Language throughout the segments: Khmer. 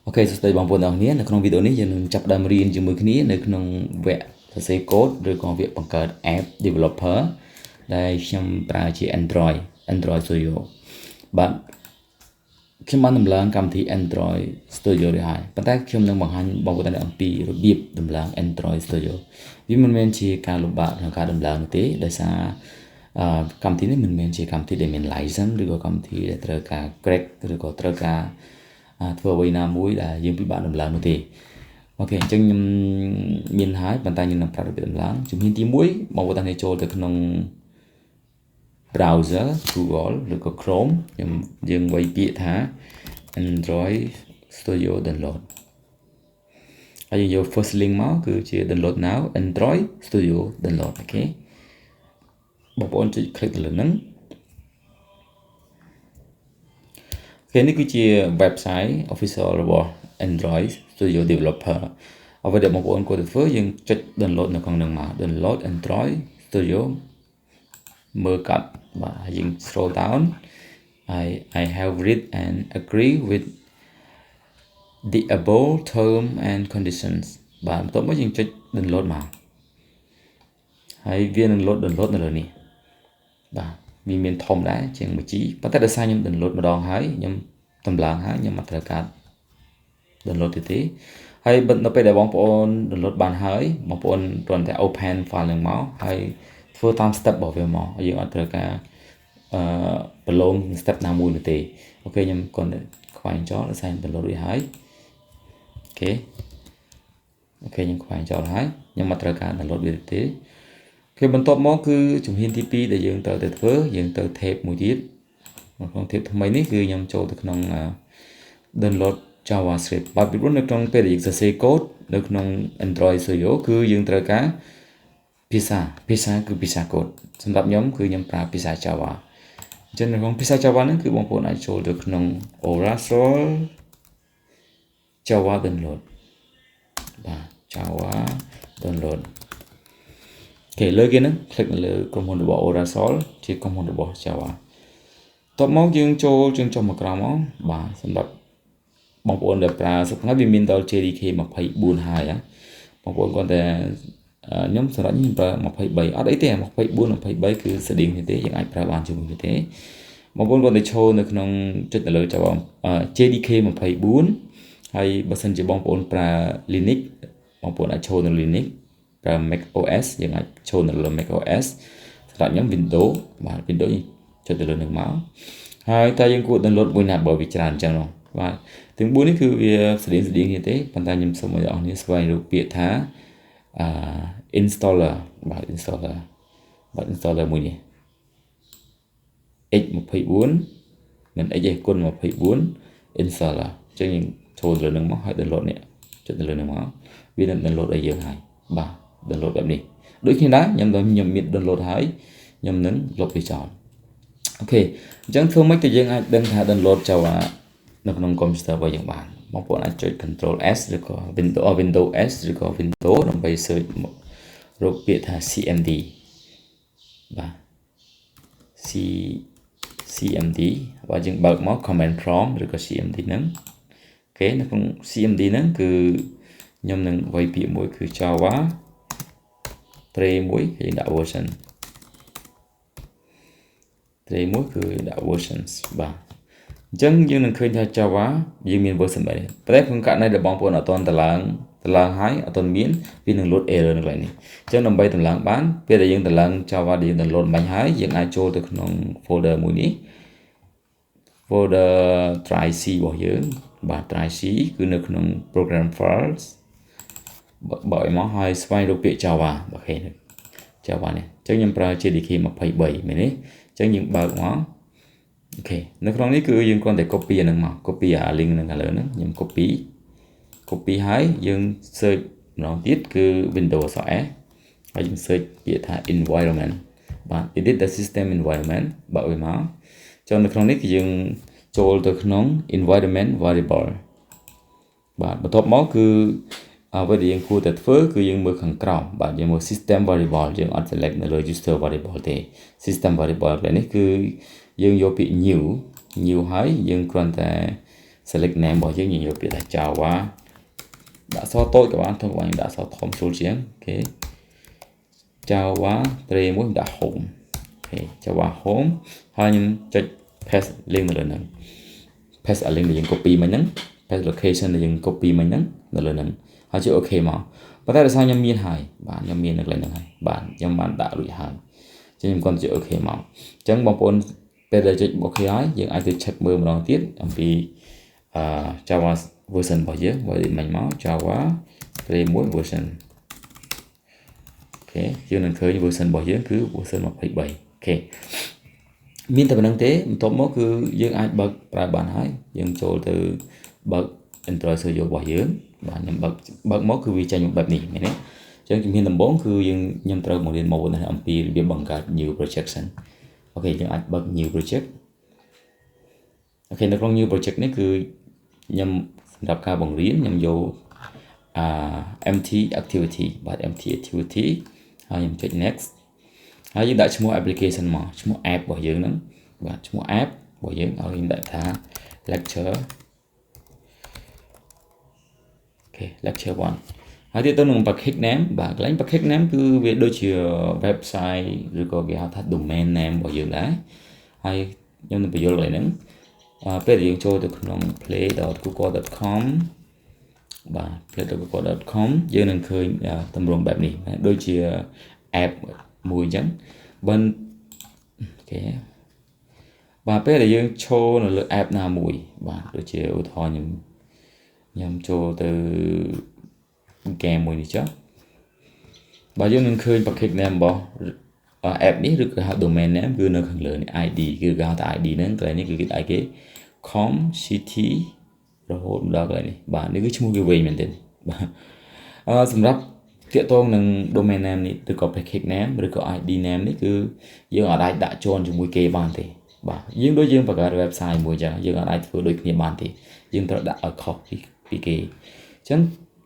Ok សួស្តីបងប្អូនទាំងអស់គ្នានៅក្នុងវីដេអូនេះយើងនឹងចាប់ផ្ដើមរៀនជាមួយគ្នានៅក្នុងវគ្គសរសេរកូដឬក៏វគ្គបង្កើត App Developer ដែលខ្ញុំប្រើជា Android Studio បាទខ្ញុំបានដំឡើងកម្មវិធី Android Studio នេះហើយប៉ុន្តែខ្ញុំនឹងបង្ហាញបងប្អូនទាំងអំពីរបៀបដំឡើង Android Studio វាមិនមែនជាការលំបាកក្នុងការដំឡើងនោះទេដោយសារកម្មវិធីនេះមិនមែនជាកម្មវិធីដែលមាន license ឬក៏កម្មវិធីដែលត្រូវការ crack ឬក៏ត្រូវការធ្វើអ្វីណាមួយដែលយើងពិបាកដំឡើងនោះទេអូខេអញ្ចឹងខ្ញុំមានហើយប៉ុន្តែខ្ញុំនឹងប្រាប់របៀបដំឡើងជំហានទី1បងប្អូនទាំងនេះចូលទៅក្នុង browser Google ឬក៏ Chrome យើងវាយពាក្យថា Android Studio download ហើយយើងយក first link មកគឺជា download now Android Studio download អូខេបងប្អូនចុច click ទៅលើហ្នឹងគេនេះគឺជា website official របស់ Android Studio Developer អ្វីដែលបងប្អូនគួរតែធ្វើយើងចុច download នៅក្នុងហ្នឹងមក download Android Studio មើលកាត់បាទហើយយើង scroll down I have read and agree with the above term and conditions បាទបន្ទាប់មកយើងចុច download មកហើយវានឹង download នៅលើនេះបាទវាមានធំដែរជាង 1G ប៉ុន្តែដោយសារខ្ញុំ download ម្ដងហើយខ្ញុំតម្លើងហើយខ្ញុំអត់ត្រូវការ download ទេហើយនៅពេលដែលបងប្អូន download បានហើយបងប្អូនគ្រាន់តែ open file នឹងមកហើយធ្វើតាម step របស់វាមកយើងអត់ត្រូវការប្រឡង step ណាមួយនោះទេអូខេខ្ញុំគ្រាន់តែខ្វែងចោលដោយសារ download រួចហើយអូខេខ្ញុំខ្វែងចោលហើយខ្ញុំអត់ត្រូវការ download វាទេគឺបន្ទាប់មកគឺជំហានទី2ដែលយើងត្រូវតែធ្វើយើងទៅ tab មួយទៀតក្នុង tab ថ្មីនេះគឺខ្ញុំចូលទៅក្នុង download JavaScript បាទពីព្រោះនៅក្នុងពេលដែលយើងសរសេរកូដនៅក្នុង Android Studio គឺយើងត្រូវការភាសាគឺភាសាកូដសម្រាប់ខ្ញុំគឺខ្ញុំប្រើភាសា Java អញ្ចឹងនៅក្នុងភាសា Java ហ្នឹងគឺបងប្អូនអាចចូលទៅក្នុង Oracle Java download បាទ Java download អូខេលើគេហ្នឹង click លើក្រុមហ៊ុនរបស់ Oracle ជាក្រុមហ៊ុនរបស់ Java តបមកយើងចុះមកក្រោមមកបាទសម្រាប់បងប្អូនដែលប្រើសប្តាហ៍វាមានដល់ JDK 24ហើយបងប្អូនគាត់តែខ្ញុំសម្រាប់ខ្ញុំប្រើ23អត់អីទេ24 23គឺស្តៀងគ្នាទេយើងអាចប្រើបានជាមួយគ្នាទេបងប្អូនគាត់តែឈរនៅក្នុងចុចទៅលើ Java JDK 24ហើយបើសិនជាបងប្អូនប្រើ Linux បងប្អូនអាចឈរនៅ Linux ប្រើ Mac OS យើងអាចឈរនៅលើ Mac OS សម្រាប់ខ្ញុំ Windows បាទ Windows ចុចទៅលើនឹងមកហើយតែយើងគួរ download មួយណាបើវាច្រើនអញ្ចឹងបាទទាំង4នេះគឺវាស្តៀងគ្នាទេប៉ុន្តែខ្ញុំសូមឲ្យអ្នកនរស្វែងរកពាក្យថា installer បាទ installer មួយនេះ x24 មិន x ទេគុណ24 installer អញ្ចឹងយើងចូលលើនឹងមកហើយ download នេះចុចទៅលើនឹងមកវានឹង download ឲ្យយើងហើយបាទ download បែបនេះដូចគ្នាដែរខ្ញុំមាន download ហើយខ្ញុំនឹងលុបវាចោលអូខេអញ្ចឹងធ្វើម៉េចទៅយើងអាចដឹងថា download Java នៅក្នុង computer របស់យើងបានបងប្អូនអាចចុច Control S ឬក៏ Windows S ឬក៏ Windows ដើម្បី search រកពាក្យថា CMD បាទ CMD បើយើងបើកមក command prompt ឬក៏ CMD ហ្នឹងអូខេនៅក្នុង CMD ហ្នឹងគឺខ្ញុំនឹងវាយពាក្យមួយគឺ Java tray មួយហើយដាក់ version tray មួយគឺដាក់ versions បាទអញ្ចឹងយើងនឹងឃើញថា Java យើងមាន version បែបនេះតែក្នុងករណីដែលបងប្អូនអត់ទាន់តម្លើងហើយអត់ទាន់មានវានឹង load error នៅកន្លែងនេះអញ្ចឹងដើម្បីតម្លើងបានពេលដែលយើងតម្លើង Java ដែលយើង download បាញ់ហើយយើងអាចចូលទៅក្នុង folder មួយនេះ folder try C របស់យើងបាទ try C គឺនៅក្នុង program files បើឲ្យមកហើយស្វែងរកពាក្យ Java អូខេ Java នេះអញ្ចឹងខ្ញុំប្រើ JDK 23មែនទេអញ្ចឹងយើងបើកមកអូខេនៅក្នុងនេះគឺយើងគ្រាន់តែ copy អាហ្នឹងមក copy អា link ហ្នឹងឥឡូវហ្នឹងខ្ញុំ copy ហើយយើង search ម្ដងទៀតគឺ Windows OS ហើយយើង search ពាក្យថា environment បាទ edit the system environment បើកវាមកចូលនៅក្នុងនេះគឺយើងចូលទៅក្នុង environment variable បាទបន្ទាប់មកគឺអ្វីដែលយើងគួរតែធ្វើគឺយើងមើលខាងក្រោមបាទយើងមើល system variable យើងអត់ select នៅលើ user variable ទេ system variable នេះគឺយើងយកពាក្យ new ហើយយើងគ្រាន់តែ select name របស់យើងយកពាក្យថា Java ដាក់សតូចក៏បានធំក៏បានដាក់សធំស្រួលជាងអូខេ Java 3 មួយដាក់ home អូខេ Java home ហើយខ្ញុំចុច paste link នៅលើហ្នឹង paste link ដែលយើង copy មិញហ្នឹង paste location ដែលយើង copy មិញហ្នឹងនៅលើហ្នឹងហើយចុច OK មកប៉ុន្តែដោយសារខ្ញុំមានហើយបាទខ្ញុំមាននៅកន្លែងហ្នឹងហើយបាទខ្ញុំបានដាក់រួចហើយចឹងខ្ញុំគាត់ចុច OK មកអញ្ចឹងបងប្អូនពេលដែលចុច OK ហើយយើងអាចទៅ check មើលម្ដងទៀតអំពីJava version របស់យើងបើមិញមក Java 3 version អូខេយើងនឹងឃើញ version របស់យើងគឺ version 23អូខេមានតែប៉ុណ្្នឹងទេបន្ទាប់មកគឺយើងអាចបើកប្រើបានហើយយើងចូលទៅបើក Android Studio របស់យើងបាទខ្ញុំបើកមកគឺវាចេញបែបនេះមែនទេអញ្ចឹងជំហានដំបូងគឺខ្ញុំត្រូវមករៀនមកអំពីរបៀបបង្កើត new project សិនអូខេយើងអាចបើក new project អូខេនៅក្នុង new project នេះគឺខ្ញុំសម្រាប់ការបង្រៀនខ្ញុំយកempty activity បាទ empty activity ហើយខ្ញុំចុច next ហើយយើងដាក់ឈ្មោះ application មកឈ្មោះ app របស់យើងហ្នឹងបាទឈ្មោះ app របស់យើងហើយខ្ញុំដាក់ថា lecture អូខេ lecture 1ហើយទៀតទៅនឹង package name បាទកន្លែង package name គឺវាដូចជា website ឬក៏គេហៅថា domain name របស់យើងដែរហើយខ្ញុំនឹងបញ្យល់កន្លែងហ្នឹងពេលដែលយើងចូលទៅក្នុង play.google.com បាទ play.google.com យើងនឹងឃើញទម្រង់បែបនេះដូចជា app មួយអញ្ចឹងបើអូខេបាទពេលដែលយើងឈរនៅលើ app ណាមួយបាទដូចជាឧទាហរណ៍ខ្ញុំចូលទៅ game មួយនេះចុះបាទយើងនឹងឃើញ package name របស់ app នេះឬក៏ហៅ domain name គឺនៅខាងលើនេះ ID គឺគេហៅថា ID ហ្នឹងកន្លែងនេះគឺគេដាក់គេ com city រហូតដល់កន្លែងនេះបាទនេះគឺឈ្មោះវាវិញមែនទេបាទសម្រាប់ទាក់ទងនឹង domain name នេះឬក៏ package name ឬក៏ ID name នេះគឺយើងអាចដាក់ជាន់ជាមួយគេបានទេបាទយើងដូចយើងបង្កើត website មួយចឹងយើងអាចធ្វើដូចគ្នាបានទេយើងត្រូវដាក់ឲ្យខុសពីគេអញ្ចឹង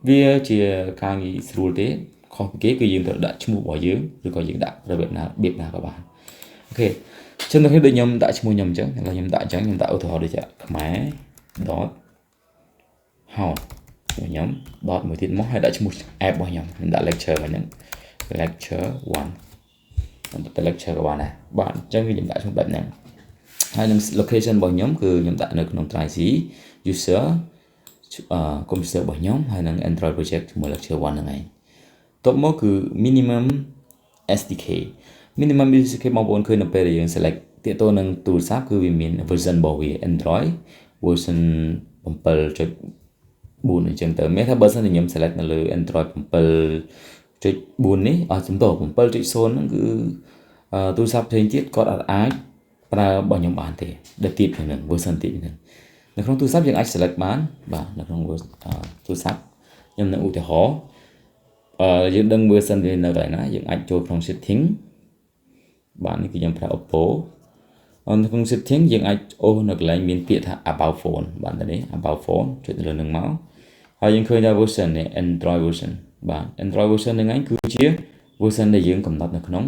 វាជាការងារស្រួលទេខុសពីគេគឺយើងត្រូវដាក់ឈ្មោះរបស់យើងឬក៏យើងដាក់របៀបណាក៏បានអូខេចឹងដូចខ្ញុំដាក់ឈ្មោះខ្ញុំអញ្ចឹងឥឡូវខ្ញុំដាក់អញ្ចឹងខ្ញុំដាក់ឧទាហរណ៍ដូចជាខ្មែរ .house ខ្ញុំ dot មួយទៀតមកហើយដាក់ឈ្មោះ app របស់ខ្ញុំដាក់ lecture មកហ្នឹង lecture 1ខ្ញុំដាក់ lecture ក៏បានដែរបាទអញ្ចឹងគឺខ្ញុំដាក់ឈ្មោះបែបហ្នឹងហើយនឹង location របស់ខ្ញុំគឺខ្ញុំដាក់នៅក្នុង Try C user computer របស់ខ្ញុំហើយនឹង Android project ជាមួយ lecture 1ហ្នឹងឯងតបមកគឺ minimum SDK បងប្អូនឃើញនៅពេលដែលយើង select ទាក់ទងនឹងទូរស័ព្ទគឺវាមាន version របស់វា Android version 7.4 អញ្ចឹងទៅមានថាបើសិនជាខ្ញុំ select នៅលើ Android 7.4 នេះសំដៅ 7.0 ហ្នឹងគឺទូរស័ព្ទផ្សេងទៀតគាត់អាចប្រើរបស់ខ្ញុំបានទេដែលទៀតហ្នឹង version ទៀតហ្នឹងនៅក្នុងទូរស័ព្ទយើងអាច select បានបាទនៅក្នុងទូរស័ព្ទខ្ញុំនឹងឧទាហរណ៍យើងដឹង version វានៅកន្លែងណាយើងអាចចូលក្នុង setting បាទនេះគឺខ្ញុំប្រើ Oppo នៅក្នុង setting យើងអាចអូសនៅកន្លែងមានពាក្យថា about phone បាទនេះ about phone ចុចលើនឹងមកហើយយើងឃើញថា version នេះ Android version បាទ Android version ហ្នឹងឯងគឺជា version ដែលយើងកំណត់នៅក្នុង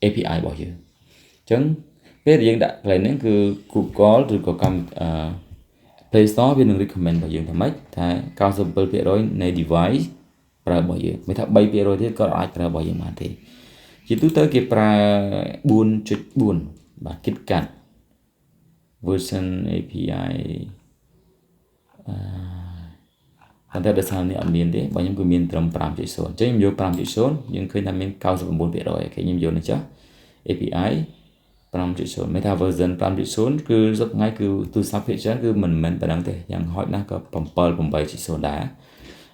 API របស់យើងអញ្ចឹងពេលដែលយើងដាក់កន្លែងហ្នឹងគឺ Google ឬក៏ Play Store វានឹង recommend របស់យើងថាម៉េចថា 97% នៃ device ប្រើរបស់យើងមិនថា 3% ទៀតក៏អាចប្រើរបស់យើងបានទេជាទូទៅគេប្រើ 4.4 បាទ KitKat version API តែដោយសារនេះអត់មានទេបើខ្ញុំគឺមានត្រឹម 5.0 អញ្ចឹងខ្ញុំយក 5.0 យើងឃើញថាមាន 99% អូខេខ្ញុំយកនេះចុះ API 5.0 មិនថា version 5.0 គឺសប្តាហ៍ថ្ងៃគឺទូរស័ព្ទភាគច្រើនគឺមិនមែនប៉ុណ្ណឹងទេយ៉ាងហោចណាស់ក៏ 7.8.0 ដែរ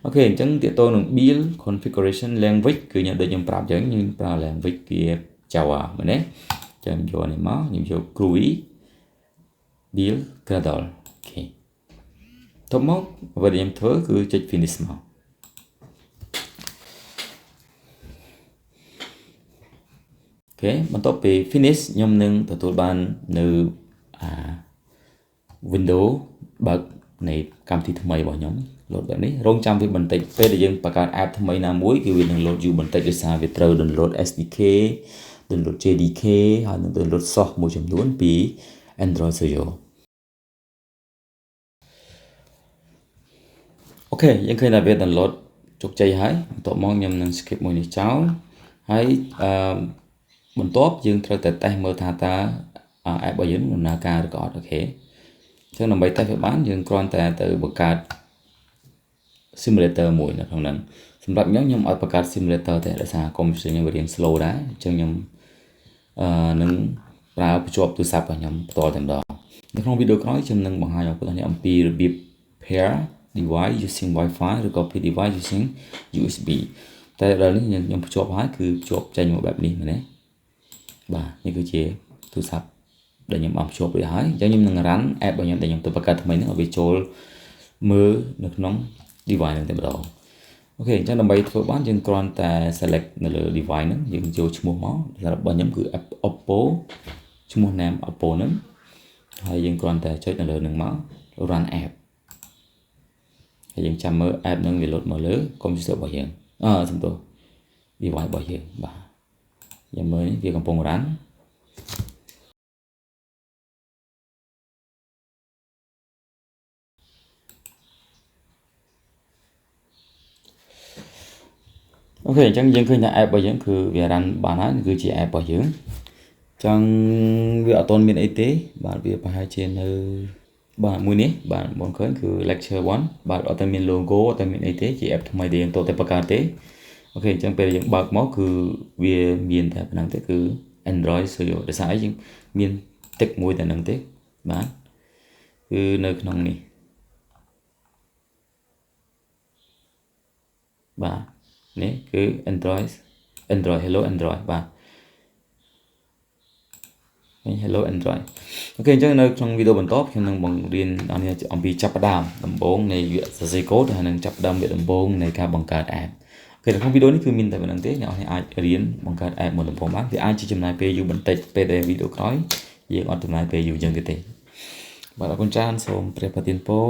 អូខេអញ្ចឹងទាក់ទងនឹង build configuration language គឺខ្ញុំប្រាប់អញ្ចឹងខ្ញុំប្រើ language គឺ Java មែនទេអញ្ចឹងយកនេះមកខ្ញុំយក GUI build Gradle អូខេតមកអ្វីដែលខ្ញុំធ្វើគឺចុច finish មកអូខេបន្ទាប់ពី finish ខ្ញុំនឹងទទួលបាននៅ window បើកនៃកម្មវិធីថ្មីរបស់ខ្ញុំ load បែបនេះរងចាំវាបន្តិចពេលដែលយើងបង្កើត app ថ្មីណាមួយគឺវានឹង load យូរបន្តិចដោយសារវាត្រូវ download SDK download JDK ហើយនឹង download source មួយចំនួនពី Android Studio អូខេយើងឃើញថាវា download ជោគជ័យហើយបន្ទាប់មកខ្ញុំនឹង skip មួយនេះចោលហើយបន្ទាប់យើងត្រូវតែតេស្តមើលថាតើ app របស់យើងដំណើរការឬក៏អត់អូខេអញ្ចឹងដើម្បីតេស្តវាបានយើងគ្រាន់តែទៅបង្កើត simulator មួយនៅក្នុងហ្នឹងសម្រាប់ខ្ញុំអត់បង្កើត simulator ទេដោយសារ computer ខ្ញុំវារៀង slow ដែរអញ្ចឹងខ្ញុំនឹងប្រើបញ្ជាប់ទូរស័ព្ទរបស់ខ្ញុំផ្ទាល់តែម្ដងនៅក្នុងវីដេអូក្រោយខ្ញុំនឹងបង្ហាញបងប្អូនអំពីរបៀប pair device using Wi-Fi ឬក៏ pair device using USB តែដល់នេះខ្ញុំភ្ជាប់ហើយគឺភ្ជាប់ចេញមកបែបនេះមែនទេបាទនេះគឺជាទូរស័ព្ទដែលខ្ញុំបានភ្ជាប់រួចហើយអញ្ចឹងខ្ញុំនឹង run app របស់ខ្ញុំដែលខ្ញុំទៅបង្កើតថ្មីហ្នឹងឲ្យវាចូលមើលនៅក្នុង device ហ្នឹងតែម្ដងអូខេអញ្ចឹងដើម្បីធ្វើបានយើងគ្រាន់តែ select នៅលើ device ហ្នឹងយើងចូលឈ្មោះមកសម្រាប់របស់ខ្ញុំគឺ Oppo ឈ្មោះ name Oppo ហ្នឹងហើយយើងគ្រាន់តែចុចនៅលើហ្នឹងមក run app ហើយយើងចាំមើល app ហ្នឹងវា load មកលើ computer របស់យើងសំទោស device របស់យើងបាទយើងមើលនេះវាកំពុង runអូខេអញ្ចឹងយើងឃើញថា app របស់យើងគឺវា run បានហើយគឺជា app របស់យើងចឹងវាអត់ទាន់មានអីទេបាទវាប្រហែលជានៅបាទមួយនេះបាទបងឃើញគឺ lecture 1បាទអត់តែមាន logo អត់តែមានអីទេជា app ថ្មីដែលយើងតតែបង្កើតទេអូខេអញ្ចឹងពេលយើងបើកមកគឺវាមានតែប៉ុណ្ណឹងទេគឺ Android Studio ដោយសារអីយើងមាន tick មួយតែហ្នឹងទេបាទគឺនៅក្នុងនេះបាទនេះគឺ Android Hello Android បាទHello Android អូខេអញ្ចឹងនៅក្នុងវីដេអូបន្តខ្ញុំនឹងបង្រៀនអ្នកនាងអំពីចាប់ផ្ដើមដំបូងនៃវាសរសេរកូដហើយនឹងចាប់ផ្ដើមវាដំបូងនៃការបង្កើត app អូខេនៅក្នុងវីដេអូនេះគឺមានតែប៉ុណ្្នឹងទេអ្នកនាងអាចរៀនបង្កើត app មួយដំបូងបានវាអាចជាចំណាយពេលយូរបន្តិចពេលដែលវីដេអូក្រោយយើងអត់ចំណាយពេលយូរជាងទៀតទេបាទអរគុណច្រើនសូមព្រះប្រទានពរ